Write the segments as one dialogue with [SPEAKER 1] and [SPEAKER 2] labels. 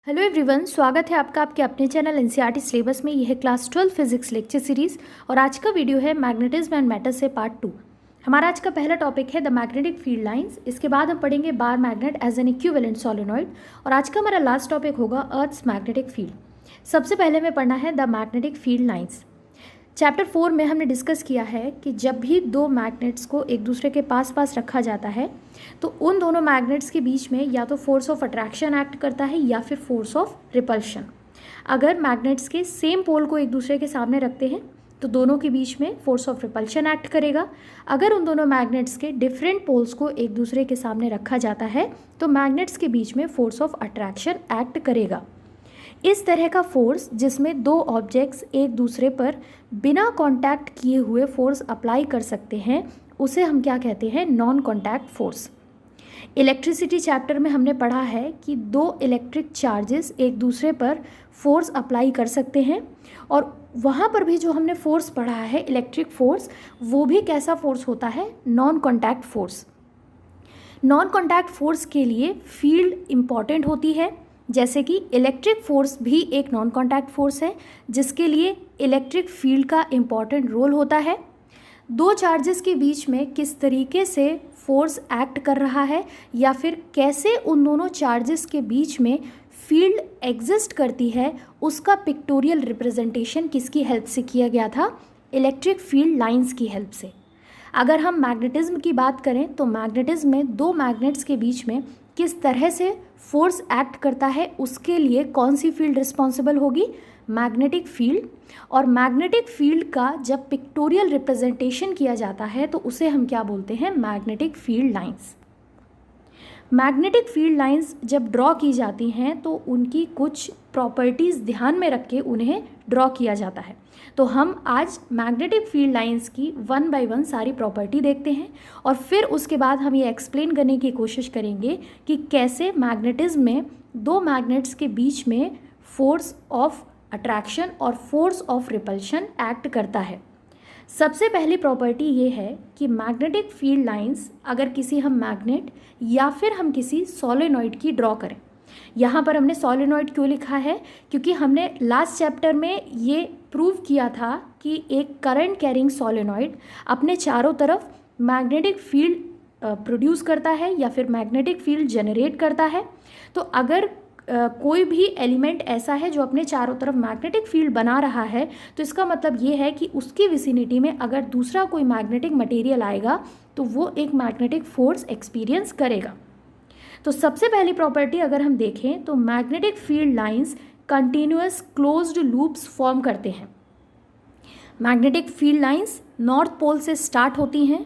[SPEAKER 1] Hello everyone, स्वागत है आपका आपके अपने चैनल एनसीईआरटी सिलेबस में। यह है क्लास 12 फिजिक्स लेक्चर सीरीज और आज का वीडियो है मैग्नेटिज्म एंड मैटर से पार्ट 2। हमारा आज का पहला टॉपिक है द मैग्नेटिक फील्ड लाइंस। इसके बाद हम पढ़ेंगे bar magnet as an equivalent solenoid और आज का हमारा लास्ट टॉपिक होगा अर्थ्स मैग्नेटिक फील्ड। सबसे पहले हमें पढ़ना है the magnetic field lines. Chapter 4 में हमने डिस्कस किया है कि जब भी दो मैग्नेट्स को एक दूसरे के पास पास रखा जाता है तो उन दोनों मैग्नेट्स के बीच में या तो फोर्स ऑफ अट्रैक्शन एक्ट करता है या फिर फोर्स ऑफ रिपल्शन। अगर मैग्नेट्स के सेम पोल को एक दूसरे के सामने रखते हैं तो दोनों के बीच में फोर्स ऑफ रिपल्शन एक्ट करेगा। अगर उन दोनों मैग्नेट्स के डिफरेंट पोल्स को एक दूसरे के सामने रखा जाता है तो मैग्नेट्स के बीच में फोर्स ऑफ अट्रैक्शन एक्ट करेगा। इस तरह का फोर्स जिसमें दो ऑब्जेक्ट्स एक दूसरे पर बिना कांटेक्ट किए हुए फोर्स अप्लाई कर सकते हैं उसे हम क्या कहते हैं? Non contact force. Electricity chapter में हमने पढ़ा है कि दो इलेक्ट्रिक चार्जेस एक दूसरे पर फोर्स अप्लाई कर सकते हैं और वहाँ पर भी जो हमने फोर्स पढ़ा है इलेक्ट्रिक फोर्स, वो भी कैसा फोर्स होता है? Non contact force. Non contact force के लिए फील्ड इम्पॉर्टेंट होती है, जैसे कि इलेक्ट्रिक फोर्स भी एक नॉन कांटेक्ट फोर्स है जिसके लिए इलेक्ट्रिक फील्ड का इम्पॉर्टेंट रोल होता है। दो चार्जेस के बीच में किस तरीके से फोर्स एक्ट कर रहा है या फिर कैसे उन दोनों चार्जेस के बीच में फील्ड एग्जिस्ट करती है, उसका पिक्टोरियल रिप्रेजेंटेशन किसकी हेल्प से किया गया था? इलेक्ट्रिक फील्ड लाइंस की हेल्प से। अगर हम मैग्नेटिज्म की बात करें तो मैग्नेटिज्म में दो मैग्नेट्स के बीच में किस तरह से फोर्स एक्ट करता है उसके लिए कौन सी फील्ड रिस्पॉन्सिबल होगी? Magnetic field. और मैग्नेटिक फील्ड का जब पिक्टोरियल रिप्रेजेंटेशन किया जाता है तो उसे हम क्या बोलते हैं? Magnetic field lines. Magnetic field lines जब ड्रॉ की जाती हैं तो उनकी कुछ प्रॉपर्टीज़ ध्यान में रख के उन्हें ड्रॉ किया जाता है। तो हम आज मैग्नेटिक फील्ड लाइंस की वन बाय वन सारी प्रॉपर्टी देखते हैं और फिर उसके बाद हम ये एक्सप्लेन करने की कोशिश करेंगे कि कैसे मैग्नेटिज्म में दो मैग्नेट्स के बीच में फोर्स ऑफ अट्रैक्शन और फोर्स ऑफ रिपल्शन एक्ट करता है। सबसे पहली प्रॉपर्टी ये है कि मैग्नेटिक फील्ड लाइंस अगर किसी हम मैग्नेट या फिर हम किसी सोलेनॉइड की ड्रॉ करें। यहाँ पर हमने सोलेनॉइड क्यों लिखा है? क्योंकि हमने लास्ट चैप्टर में ये प्रूव किया था कि एक करंट कैरिंग सोलेनॉइड अपने चारों तरफ मैग्नेटिक फील्ड प्रोड्यूस करता है या फिर मैग्नेटिक फील्ड जनरेट करता है। तो अगर कोई भी एलिमेंट ऐसा है जो अपने चारों तरफ मैग्नेटिक फील्ड बना रहा है तो इसका मतलब ये है कि उसकी विसिनिटी में अगर दूसरा कोई मैग्नेटिक मटेरियल आएगा तो वो एक मैग्नेटिक फोर्स एक्सपीरियंस करेगा। तो सबसे पहली प्रॉपर्टी अगर हम देखें तो magnetic field lines continuous closed loops form करते हैं। Magnetic field lines north pole से स्टार्ट होती हैं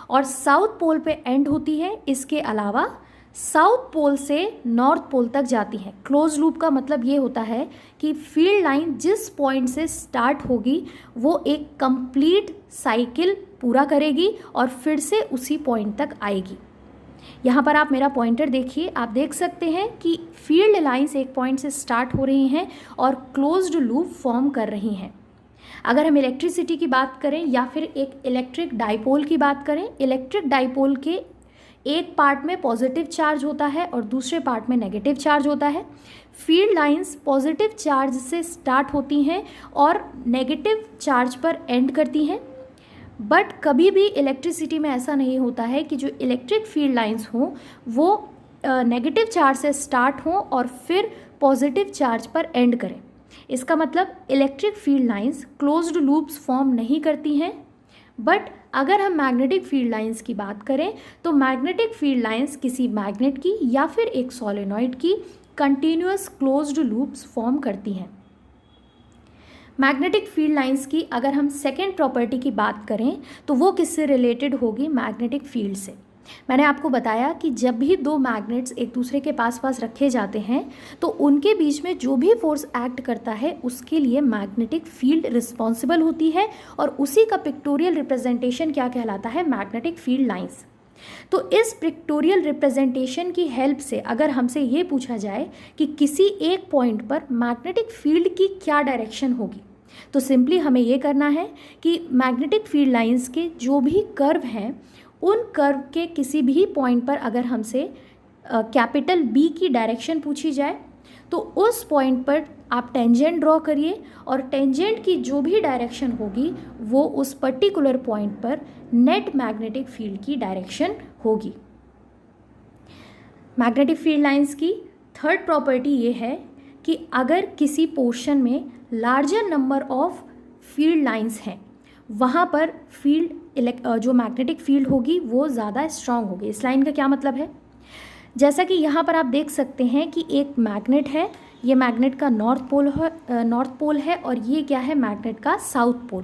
[SPEAKER 1] और साउथ पोल पे एंड होती है। इसके अलावा साउथ पोल से नॉर्थ पोल तक जाती है। क्लोज लूप का मतलब ये होता है कि फील्ड लाइन जिस पॉइंट से स्टार्ट होगी वो एक कंप्लीट साइकिल पूरा करेगी और फिर से उसी पॉइंट तक आएगी। यहाँ पर आप मेरा पॉइंटर देखिए, आप देख सकते हैं कि फील्ड लाइंस एक पॉइंट से स्टार्ट हो रही हैं और क्लोज्ड लूप फॉर्म कर रही हैं। अगर हम इलेक्ट्रिसिटी की बात करें या फिर एक इलेक्ट्रिक डाइपोल की बात करें, इलेक्ट्रिक डाइपोल के एक पार्ट में पॉजिटिव चार्ज होता है और दूसरे पार्ट में नेगेटिव चार्ज होता है। फील्ड लाइंस पॉजिटिव चार्ज से स्टार्ट होती हैं और नेगेटिव चार्ज पर एंड करती हैं। बट कभी भी इलेक्ट्रिसिटी में ऐसा नहीं होता है कि जो इलेक्ट्रिक फील्ड लाइंस हों वो नेगेटिव चार्ज से स्टार्ट हों और फिर पॉजिटिव चार्ज पर एंड करें। इसका मतलब electric field lines closed loops form नहीं करती हैं। बट अगर हम मैग्नेटिक फील्ड लाइंस की बात करें तो मैग्नेटिक फील्ड लाइंस किसी मैग्नेट की या फिर एक सोलेनॉइड की कंटिन्यूअस क्लोज्ड लूप्स फॉर्म करती हैं। मैग्नेटिक फील्ड लाइंस की अगर हम सेकेंड प्रॉपर्टी की बात करें तो वो किससे रिलेटेड होगी? मैग्नेटिक फील्ड से। मैंने आपको बताया कि जब भी दो मैग्नेट्स एक दूसरे के पास पास रखे जाते हैं तो उनके बीच में जो भी फोर्स एक्ट करता है उसके लिए मैग्नेटिक फील्ड रिस्पॉन्सिबल होती है और उसी का पिक्टोरियल रिप्रेजेंटेशन क्या कहलाता है? Magnetic field lines. तो इस पिक्टोरियल रिप्रेजेंटेशन की हेल्प से अगर हमसे ये पूछा जाए कि किसी एक पॉइंट पर मैग्नेटिक फील्ड की क्या डायरेक्शन होगी तो सिंपली हमें ये करना है कि मैग्नेटिक फील्ड लाइंस के जो भी कर्व हैं उन कर्व के किसी भी पॉइंट पर अगर हमसे कैपिटल बी की डायरेक्शन पूछी जाए तो उस पॉइंट पर आप टेंजेंट ड्रॉ करिए और टेंजेंट की जो भी डायरेक्शन होगी वो उस पर्टिकुलर पॉइंट पर नेट मैग्नेटिक फील्ड की डायरेक्शन होगी। मैग्नेटिक फील्ड लाइंस की थर्ड प्रॉपर्टी ये है कि अगर किसी पोर्शन में larger number of field lines हैं वहाँ पर जो मैग्नेटिक फील्ड होगी वो ज़्यादा स्ट्रांग होगी। इस लाइन का क्या मतलब है, जैसा कि यहाँ पर आप देख सकते हैं कि एक मैग्नेट है, ये मैग्नेट का नॉर्थ पोल है और ये क्या है, मैग्नेट का साउथ पोल।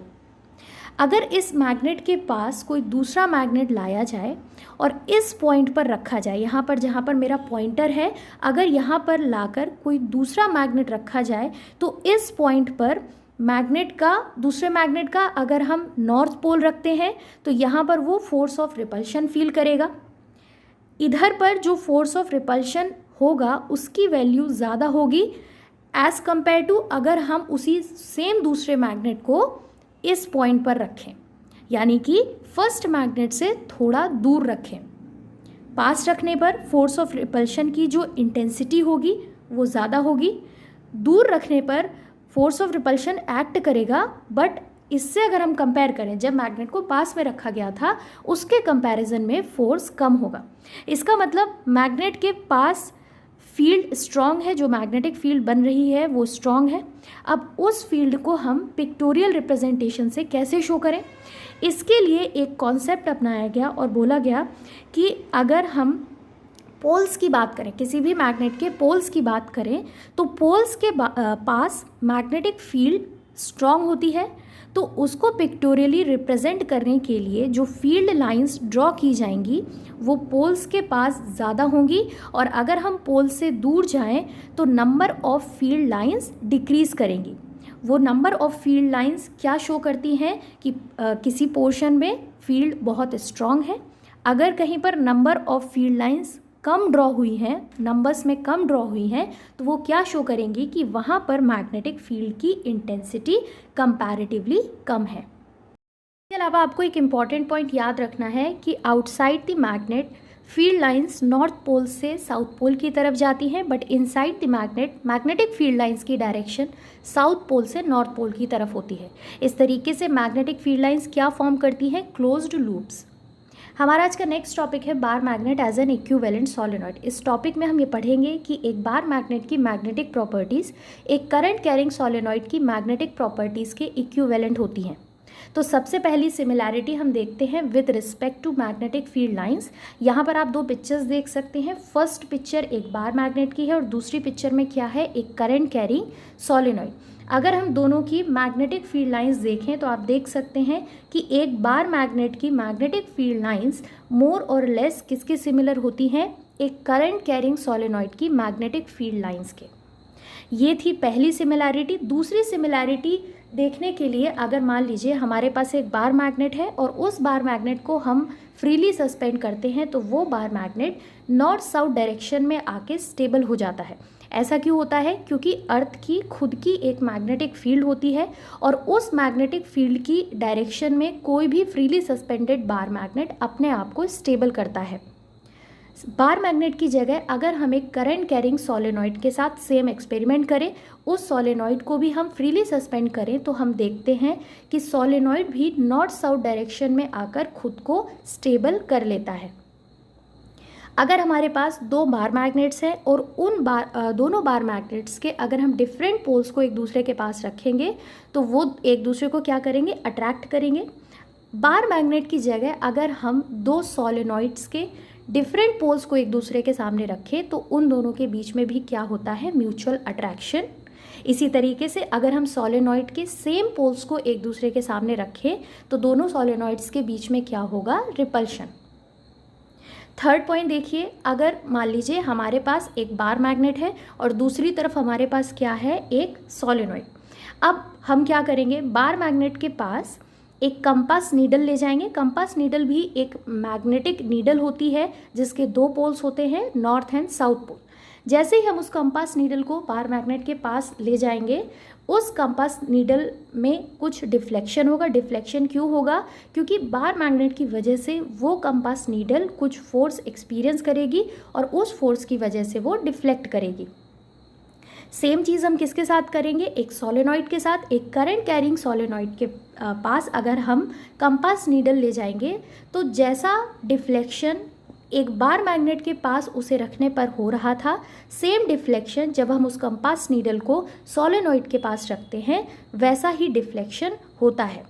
[SPEAKER 1] अगर इस मैग्नेट के पास कोई दूसरा मैग्नेट लाया जाए और इस पॉइंट पर रखा जाए, यहाँ पर जहाँ पर मेरा पॉइंटर है, अगर यहाँ पर लाकर कोई दूसरा मैग्नेट रखा जाए तो इस पॉइंट पर दूसरे मैग्नेट का अगर हम नॉर्थ पोल रखते हैं तो यहाँ पर वो फोर्स ऑफ रिपल्शन फील करेगा। इधर पर जो फोर्स ऑफ रिपल्शन होगा उसकी वैल्यू ज़्यादा होगी एज़ कंपेयर टू अगर हम उसी सेम दूसरे मैग्नेट को इस पॉइंट पर रखें, यानी कि फर्स्ट मैग्नेट से थोड़ा दूर रखें। पास रखने पर फोर्स ऑफ रिपल्शन की जो इंटेंसिटी होगी वो ज़्यादा होगी, दूर रखने पर फोर्स ऑफ रिपल्शन एक्ट करेगा, बट इससे अगर हम कंपेयर करें जब मैग्नेट को पास में रखा गया था उसके कंपैरिजन में फोर्स कम होगा। इसका मतलब मैग्नेट के पास फील्ड स्ट्रॉन्ग है, जो मैग्नेटिक फील्ड बन रही है वो स्ट्रॉन्ग है। अब उस फील्ड को हम पिक्टोरियल रिप्रेजेंटेशन से कैसे शो करें, इसके लिए एक कॉन्सेप्ट अपनाया गया और बोला गया कि अगर हम पोल्स की बात करें, किसी भी मैग्नेट के पोल्स की बात करें, तो पोल्स के पास मैग्नेटिक फील्ड स्ट्रॉन्ग होती है, तो उसको पिक्टोरियली रिप्रेजेंट करने के लिए जो फील्ड लाइंस ड्रॉ की जाएंगी वो पोल्स के पास ज़्यादा होंगी, और अगर हम पोल से दूर जाएं तो number of field lines decrease करेंगी। वो नंबर ऑफ फील्ड लाइंस क्या शो करती हैं कि किसी पोर्शन में फील्ड बहुत स्ट्रॉन्ग है। अगर कहीं पर number of field lines come draw हुई हैं, नंबर्स में कम ड्रॉ हुई हैं, तो वो क्या शो करेंगी कि वहाँ पर मैग्नेटिक फील्ड की इंटेंसिटी कंपैरेटिवली कम है। इसके अलावा आपको एक इम्पॉर्टेंट पॉइंट याद रखना है कि outside the magnet field lines north pole से साउथ पोल की तरफ जाती हैं, but inside the magnet magnetic field lines की डायरेक्शन साउथ पोल से नॉर्थ पोल की तरफ होती है। इस तरीके से मैग्नेटिक फील्ड लाइंस क्या फॉर्म करती हैं, क्लोज्ड लूप्स। हमारा आज का नेक्स्ट टॉपिक है bar magnet as an equivalent solenoid. इस टॉपिक में हम ये पढ़ेंगे कि एक बार मैग्नेट की मैग्नेटिक प्रॉपर्टीज़ एक करंट कैरिंग सोलेनॉइड की मैग्नेटिक प्रॉपर्टीज़ के इक्विवेलेंट होती हैं। तो सबसे पहली सिमिलैरिटी हम देखते हैं with respect to magnetic field lines. यहाँ पर आप दो पिक्चर्स देख सकते हैं। फर्स्ट पिक्चर एक बार मैग्नेट की है और दूसरी पिक्चर में क्या है, एक करंट कैरिंग सोलेनॉइड। अगर हम दोनों की मैग्नेटिक फील्ड लाइंस देखें तो आप देख सकते हैं कि एक बार मैग्नेट की मैग्नेटिक फील्ड लाइंस मोर और लेस किसके सिमिलर होती हैं, एक करंट कैरिंग सोलेनॉइड की मैग्नेटिक फील्ड लाइंस के। ये थी पहली सिमिलैरिटी। दूसरी सिमिलैरिटी देखने के लिए अगर मान लीजिए हमारे पास एक बार मैग्नेट है और उस बार मैग्नेट को हम फ्रीली सस्पेंड करते हैं तो वो bar magnet north south direction में आके स्टेबल हो जाता है। ऐसा क्यों होता है, क्योंकि अर्थ की खुद की एक मैग्नेटिक फील्ड होती है और उस मैग्नेटिक फील्ड की डायरेक्शन में कोई भी फ्रीली सस्पेंडेड बार मैग्नेट अपने आप को स्टेबल करता है। बार मैग्नेट की जगह अगर हम एक करंट कैरिंग सोलेनॉइड के साथ सेम एक्सपेरिमेंट करें, उस सोलेनॉइड को भी हम फ्रीली सस्पेंड करें, तो हम देखते हैं कि सोलेनॉइड भी नॉर्थ साउथ डायरेक्शन में आकर खुद को स्टेबल कर लेता है। अगर हमारे पास दो बार मैग्नेट्स हैं और उन दोनों बार मैग्नेट्स के अगर हम डिफरेंट पोल्स को एक दूसरे के पास रखेंगे तो वो एक दूसरे को क्या करेंगे, अट्रैक्ट करेंगे। बार मैग्नेट की जगह अगर हम दो सोलेनॉइड्स के डिफरेंट पोल्स को एक दूसरे के सामने रखें तो उन दोनों के बीच में भी क्या होता है, म्यूचुअल अट्रैक्शन। इसी तरीके से अगर हम सोलेनॉइड के सेम पोल्स को एक दूसरे के सामने रखें तो दोनों सोलेनॉइड्स के बीच में क्या होगा, रिपल्शन। थर्ड पॉइंट देखिए, अगर मान लीजिए हमारे पास एक बार मैग्नेट है और दूसरी तरफ हमारे पास क्या है, एक सोलेनॉइड। अब हम क्या करेंगे, बार मैग्नेट के पास एक कंपास नीडल ले जाएंगे। कंपास नीडल भी एक मैग्नेटिक नीडल होती है जिसके दो पोल्स होते हैं, नॉर्थ एंड साउथ पोल। जैसे ही हम उस कंपास नीडल को बार मैग्नेट के पास ले जाएंगे, उस कंपास नीडल में कुछ डिफ्लेक्शन होगा। डिफ्लेक्शन क्यों होगा, क्योंकि बार मैग्नेट की वजह से वो कंपास नीडल कुछ फोर्स एक्सपीरियंस करेगी और उस फोर्स की वजह से वो डिफ्लेक्ट करेगी। सेम चीज़ हम किसके साथ करेंगे, एक सोलेनॉइड के साथ। एक करंट कैरिंग सोलेनॉइड के पास अगर हम कंपास नीडल ले जाएंगे तो जैसा डिफ्लेक्शन एक बार मैग्नेट के पास उसे रखने पर हो रहा था, सेम डिफ्लेक्शन जब हम उस कंपास नीडल को सोलेनॉइड के पास रखते हैं वैसा ही डिफ्लेक्शन होता है।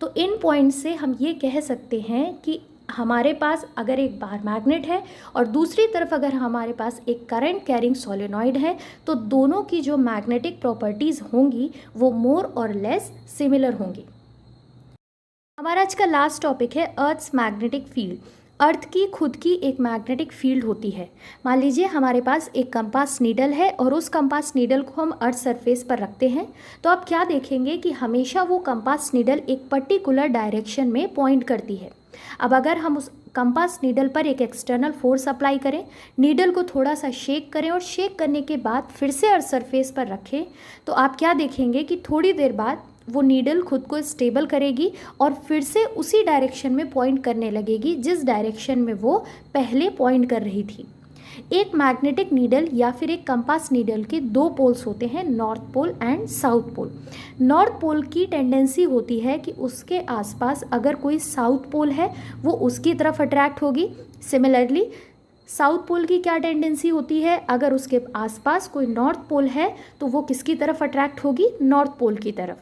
[SPEAKER 1] तो इन पॉइंट से हम ये कह सकते हैं कि हमारे पास अगर एक बार मैग्नेट है और दूसरी तरफ अगर हमारे पास एक करंट कैरिंग सोलेनॉइड है तो दोनों की जो मैग्नेटिक प्रॉपर्टीज़ होंगी वो मोर और लेस सिमिलर होंगी। हमारा आज का लास्ट टॉपिक है अर्थ्स मैग्नेटिक फील्ड। अर्थ की खुद की एक मैग्नेटिक फील्ड होती है। मान लीजिए हमारे पास एक कंपास नीडल है और उस कंपास नीडल को हम अर्थ सरफेस पर रखते हैं, तो आप क्या देखेंगे कि हमेशा वो कंपास नीडल एक पर्टिकुलर डायरेक्शन में पॉइंट करती है। अब अगर हम उस कंपास नीडल पर एक एक्सटर्नल फोर्स अप्लाई करें, नीडल को थोड़ा सा शेक करें और शेक करने के बाद फिर से अर्थ सरफेस पर रखें, तो आप क्या देखेंगे कि थोड़ी देर बाद वो नीडल खुद को स्टेबल करेगी और फिर से उसी डायरेक्शन में पॉइंट करने लगेगी जिस डायरेक्शन में वो पहले पॉइंट कर रही थी। एक मैग्नेटिक नीडल या फिर एक कंपास नीडल के दो पोल्स होते हैं, north pole and south pole. North pole की टेंडेंसी होती है कि उसके आसपास अगर कोई साउथ पोल है वो उसकी तरफ अट्रैक्ट होगी। सिमिलरली साउथ पोल की क्या टेंडेंसी होती है, अगर उसके आसपास कोई नॉर्थ पोल है तो वो किसकी तरफ अट्रैक्ट होगी, नॉर्थ पोल की तरफ।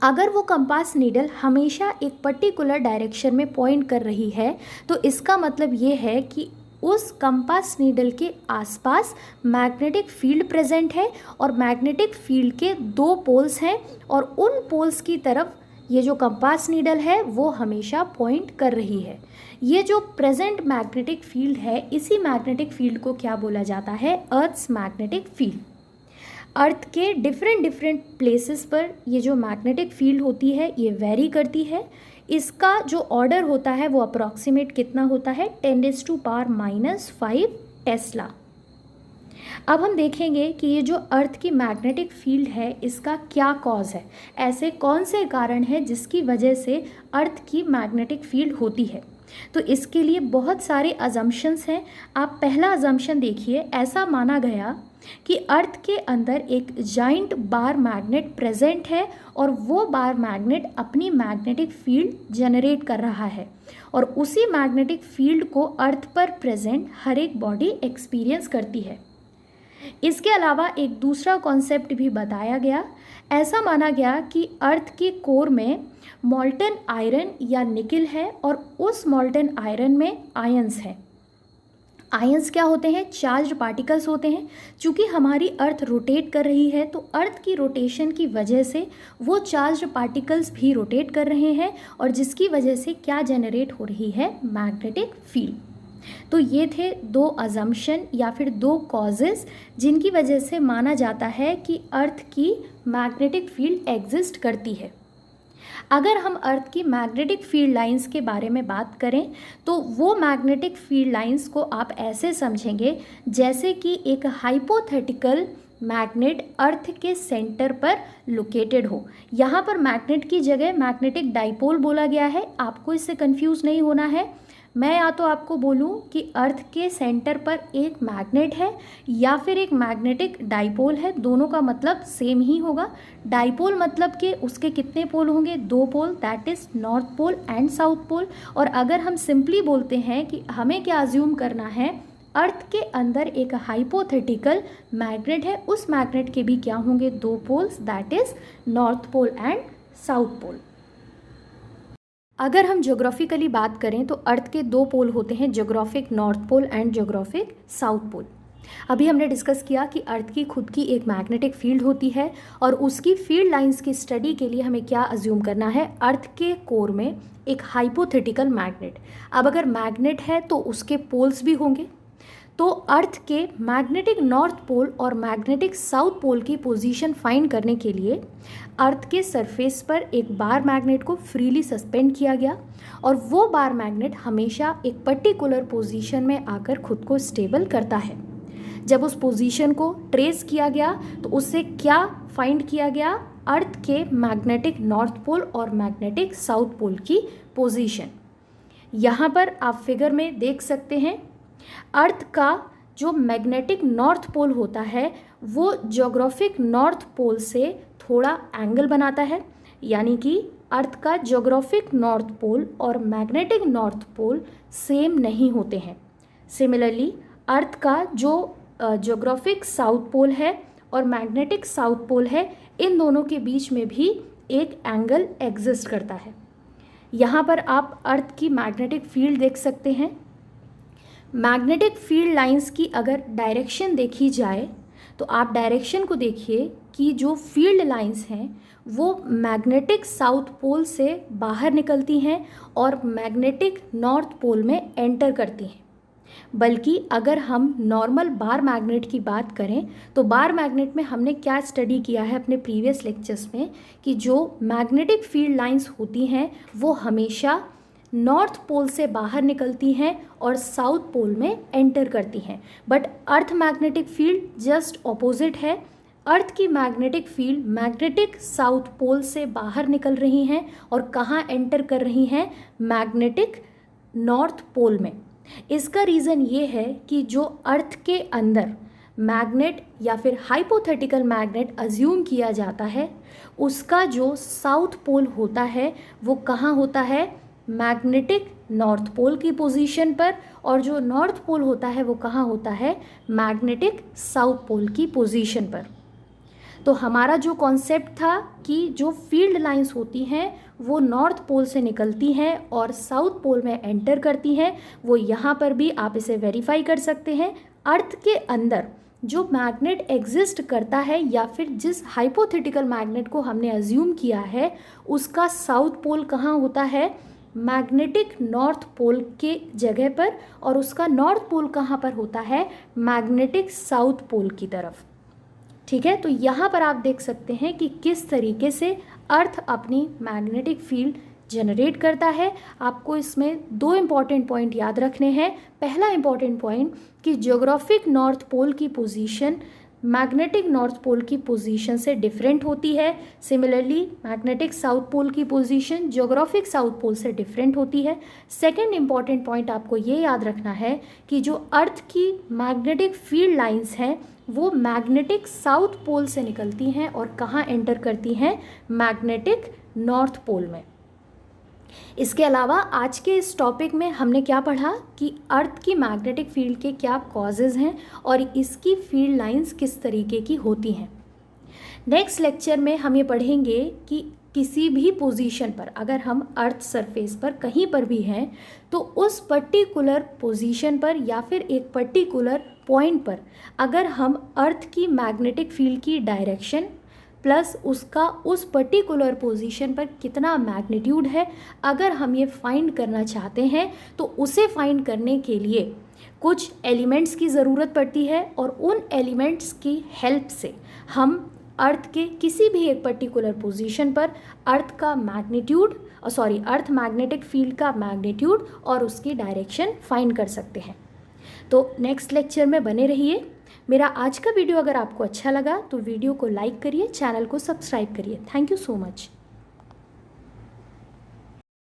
[SPEAKER 1] अगर वो कंपास नीडल हमेशा एक पर्टिकुलर डायरेक्शन में पॉइंट कर रही है तो इसका मतलब ये है कि उस कंपास नीडल के आसपास मैग्नेटिक फील्ड प्रेजेंट है और मैग्नेटिक फील्ड के दो पोल्स हैं और उन पोल्स की तरफ ये जो कंपास नीडल है वो हमेशा पॉइंट कर रही है। ये जो प्रेजेंट मैग्नेटिक फील्ड है, इसी मैग्नेटिक फील्ड को क्या बोला जाता है, अर्थ्स मैग्नेटिक फील्ड। अर्थ के डिफरेंट प्लेसेस पर ये जो मैग्नेटिक फील्ड होती है ये वेरी करती है। इसका जो ऑर्डर होता है वो अप्रॉक्सीमेट कितना होता है, 10⁻⁻5 टेस्ला। अब हम देखेंगे कि ये जो अर्थ की मैग्नेटिक फील्ड है इसका क्या कॉज है, ऐसे कौन से कारण हैं जिसकी वजह से अर्थ की मैग्नेटिक फील्ड होती है। तो इसके लिए बहुत सारे अजम्पशंस हैं। आप पहला अजम्पशन देखिए, ऐसा माना गया कि अर्थ के अंदर एक जाइंट बार मैग्नेट प्रेजेंट है और वो बार मैग्नेट अपनी मैग्नेटिक फील्ड जनरेट कर रहा है और उसी मैग्नेटिक फील्ड को अर्थ पर प्रेजेंट हर एक बॉडी एक्सपीरियंस करती है। इसके अलावा एक दूसरा कॉन्सेप्ट भी बताया गया। ऐसा माना गया कि अर्थ के कोर में मॉल्टन आयरन या निकिल है और उस मॉल्टन आयरन में आयंस हैं। आयंस क्या होते हैं, चार्ज्ड पार्टिकल्स होते हैं। चूँकि हमारी अर्थ रोटेट कर रही है तो अर्थ की रोटेशन की वजह से वो चार्ज्ड पार्टिकल्स भी रोटेट कर रहे हैं और जिसकी वजह से क्या जनरेट हो रही है, मैग्नेटिक फील्ड। तो ये थे दो अजम्पशन या फिर दो कॉजेज़ जिनकी वजह से माना जाता है कि अर्थ की मैग्नेटिक फील्ड एग्जिस्ट करती है। अगर हम अर्थ की मैग्नेटिक फील्ड लाइंस के बारे में बात करें तो वो मैग्नेटिक फील्ड लाइंस को आप ऐसे समझेंगे जैसे कि एक हाइपोथेटिकल मैग्नेट अर्थ के सेंटर पर लोकेटेड हो। यहाँ पर मैग्नेट की जगह मैग्नेटिक डाइपोल बोला गया है, आपको इससे कंफ्यूज नहीं होना है। मैं या तो आपको बोलूं कि अर्थ के सेंटर पर एक मैग्नेट है या फिर एक मैग्नेटिक डाइपोल है, दोनों का मतलब सेम ही होगा। डाइपोल मतलब कि उसके कितने पोल होंगे, दो pole, that is north pole and south pole. और अगर हम सिंपली बोलते हैं कि हमें क्या अज्यूम करना है, अर्थ के अंदर एक हाइपोथेटिकल मैग्नेट है, उस मैग्नेट के भी क्या होंगे, दो poles, that is north pole and south pole. अगर हम ज्योग्राफिकली बात करें तो अर्थ के दो पोल होते हैं, geographic north pole and geographic south pole. अभी हमने डिस्कस किया कि अर्थ की खुद की एक मैग्नेटिक फील्ड होती है और उसकी फील्ड लाइंस की स्टडी के लिए हमें क्या अज्यूम करना है, अर्थ के कोर में एक हाइपोथेटिकल मैग्नेट। अब अगर मैग्नेट है तो उसके पोल्स भी होंगे। तो अर्थ के मैग्नेटिक नॉर्थ पोल और मैग्नेटिक साउथ पोल की पोजीशन फाइंड करने के लिए अर्थ के सरफेस पर एक बार मैग्नेट को फ्रीली सस्पेंड किया गया और वो बार मैग्नेट हमेशा एक पर्टिकुलर पोजीशन में आकर खुद को स्टेबल करता है। जब उस पोजीशन को ट्रेस किया गया तो उससे क्या फाइंड किया गया, अर्थ के मैग्नेटिक नॉर्थ पोल और मैग्नेटिक साउथ पोल की पोजीशन। यहाँ पर आप फिगर में देख सकते हैं अर्थ का जो मैग्नेटिक नॉर्थ पोल होता है वो ज्योग्राफिक नॉर्थ पोल से थोड़ा एंगल बनाता है, यानी कि अर्थ का ज्योग्राफिक नॉर्थ पोल और मैग्नेटिक नॉर्थ पोल सेम नहीं होते हैं। सिमिलरली अर्थ का जो ज्योग्राफिक साउथ पोल है और मैग्नेटिक साउथ पोल है, इन दोनों के बीच में भी एक एंगल एग्जिस्ट करता है। यहाँ पर आप अर्थ की मैग्नेटिक फील्ड देख सकते हैं। मैग्नेटिक फील्ड लाइंस की अगर डायरेक्शन देखी जाए तो आप डायरेक्शन को देखिए कि जो फील्ड लाइंस हैं वो मैग्नेटिक साउथ पोल से बाहर निकलती हैं और मैग्नेटिक नॉर्थ पोल में एंटर करती हैं। बल्कि अगर हम नॉर्मल बार मैग्नेट की बात करें तो बार मैग्नेट में हमने क्या स्टडी किया है अपने प्रीवियस लेक्चर्स में कि जो मैग्नेटिक फील्ड लाइंस होती हैं वो हमेशा नॉर्थ पोल से बाहर निकलती हैं और साउथ पोल में एंटर करती हैं। But earth magnetic field just opposite है। अर्थ की magnetic field magnetic south pole से बाहर निकल रही हैं और कहाँ एंटर कर रही हैं? मैग्नेटिक नॉर्थ पोल में। इसका रीज़न ये है कि जो अर्थ के अंदर मैग्नेट या फिर हाइपोथेटिकल मैग्नेट अज्यूम किया जाता है उसका जो साउथ पोल होता है वो कहाँ होता है? मैग्नेटिक नॉर्थ पोल की पोजीशन पर, और जो नॉर्थ पोल होता है वो कहाँ होता है? मैग्नेटिक साउथ पोल की पोजीशन पर। तो हमारा जो कॉन्सेप्ट था कि जो फील्ड लाइंस होती हैं वो नॉर्थ पोल से निकलती हैं और साउथ पोल में एंटर करती हैं, वो यहाँ पर भी आप इसे वेरीफाई कर सकते हैं। अर्थ के अंदर जो मैग्नेट एग्जिस्ट करता है या फिर जिस हाइपोथेटिकल मैग्नेट को हमने अज्यूम किया है उसका साउथ पोल कहाँ होता है? मैग्नेटिक नॉर्थ पोल के जगह पर, और उसका नॉर्थ पोल कहाँ पर होता है? मैग्नेटिक साउथ पोल की तरफ। ठीक है, तो यहाँ पर आप देख सकते हैं कि किस तरीके से अर्थ अपनी मैग्नेटिक फील्ड जनरेट करता है। आपको इसमें दो इम्पॉर्टेंट पॉइंट याद रखने हैं। पहला इम्पॉर्टेंट पॉइंट कि ज्योग्राफिक नॉर्थ पोल की पोजीशन मैग्नेटिक नॉर्थ पोल की पोजीशन से डिफरेंट होती है। सिमिलरली मैग्नेटिक साउथ पोल की पोजीशन ज्योग्राफिक साउथ पोल से डिफरेंट होती है। सेकंड इम्पॉर्टेंट पॉइंट आपको ये याद रखना है कि जो अर्थ की मैग्नेटिक फील्ड लाइंस हैं वो मैग्नेटिक साउथ पोल से निकलती हैं और कहाँ एंटर करती हैं? मैग्नेटिक नॉर्थ पोल में। इसके अलावा आज के इस टॉपिक में हमने क्या पढ़ा कि अर्थ की मैग्नेटिक फील्ड के क्या कॉजेज़ हैं और इसकी फील्ड लाइंस किस तरीके की होती हैं। नेक्स्ट लेक्चर में हम ये पढ़ेंगे कि किसी भी पोजीशन पर अगर हम अर्थ सरफेस पर कहीं पर भी हैं तो उस पर्टिकुलर पोजीशन पर या फिर एक पर्टिकुलर पॉइंट पर अगर हम अर्थ की मैग्नेटिक फील्ड की डायरेक्शन प्लस उसका उस पर्टिकुलर पोजीशन पर कितना मैग्नीट्यूड है, अगर हम ये फाइंड करना चाहते हैं तो उसे फाइंड करने के लिए कुछ एलिमेंट्स की ज़रूरत पड़ती है और उन एलिमेंट्स की हेल्प से हम अर्थ के किसी भी एक पर्टिकुलर पोजीशन पर अर्थ का मैग्नीट्यूड अर्थ मैग्नेटिक फील्ड का मैग्नीट्यूड और उसकी डायरेक्शन फाइंड कर सकते हैं। तो नेक्स्ट लेक्चर में बने रहिए। मेरा आज का वीडियो अगर आपको अच्छा लगा तो वीडियो को लाइक करिए, चैनल को सब्सक्राइब करिए। Thank you so much.